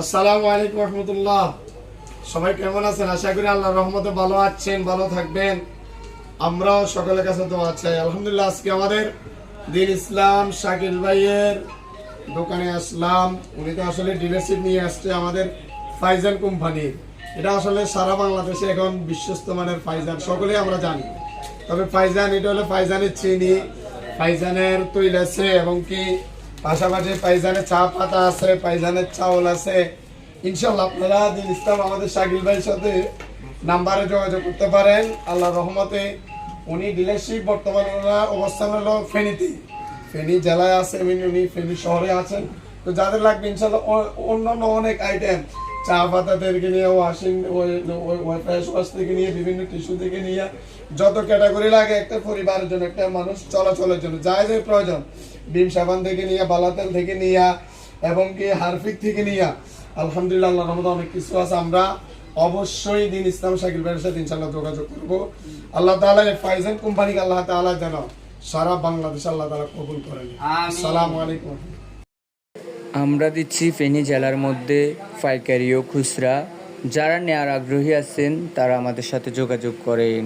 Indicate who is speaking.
Speaker 1: আসসালামু আলাইকুম রহমতুল্লাহ। সবাই কেমন আছেন? আশা করি আল্লাহর রহমতে ভালো আছেন, ভালো থাকবেন। আমরাও সকলের কাছে দোয়া চাই। আলহামদুলিল্লাহ, আজকে আমাদের দিন ইসলাম শাকিল ভাইয়ের দোকানে আসলাম। উনি তো আসলে ডিলারশিপ নিয়ে আসছে আমাদের ফাইজান কোম্পানির। এটা আসলে সারা বাংলাদেশে এখন বিশ্বস্ত মানের ফাইজান, সকলেই আমরা জানি। তবে ফাইজান, এটা হলো ফাইজানের চিনি, ফাইজানের তৈল আছে, এবং কি পাশাপাশি পাইজানের চা পাতা আছে, পাইজানের চাউল আছে। ইনশাল্লাহ আপনারা দিন ইসলাম আমাদের শাকিল ভাইয়ের সাথে নাম্বারে যোগাযোগ করতে পারেন। আল্লাহর রহমতে উনি ডিলারশিপ বর্তমানে ওনার অবস্থান হলো ফেনীতে, ফেনী জেলায় আছে, উনি ফেনী শহরে আছেন। তো যাদের লাগবে ইনশাল্লাহ অন্যান্য অনেক আইটেম, চা পাতা থেকে নিয়ে ওয়াশিং ফেস ওয়াশ থেকে নিয়ে বিভিন্ন টিস্যু থেকে নিয়ে যত ক্যাটাগরি লাগে একটা পরিবারের জন্য, একটা মানুষ চলাচলের জন্য যা যা প্রয়োজন, বিম সাবান থেকে নিয়ে, বালাতেল থেকে নিয়ে, এবং কি হারফিক থেকে নিয়ে, আলহামদুলিল্লাহ আল্লাহর রহমতে অনেক কিছু আছে। আমরা অবশ্যই দিন ইসলাম শাকিল ভাইয়ের সাথে ইনশাআল্লাহ যোগাযোগ করব। আল্লাহ তাআলা এই ফাইজান কোম্পানিকে আল্লাহ তাআলা যেন সারা বাংলাদেশ আল্লাহ তাআলা কবুল করেন। আসসালামু আলাইকুম।
Speaker 2: আমরা দিচ্ছি ফেনী জেলার মধ্যে পাইকারি ও খুচরা। যারা নেয়ার আগ্রহী আছেন তারা আমাদের সাথে যোগাযোগ করেন।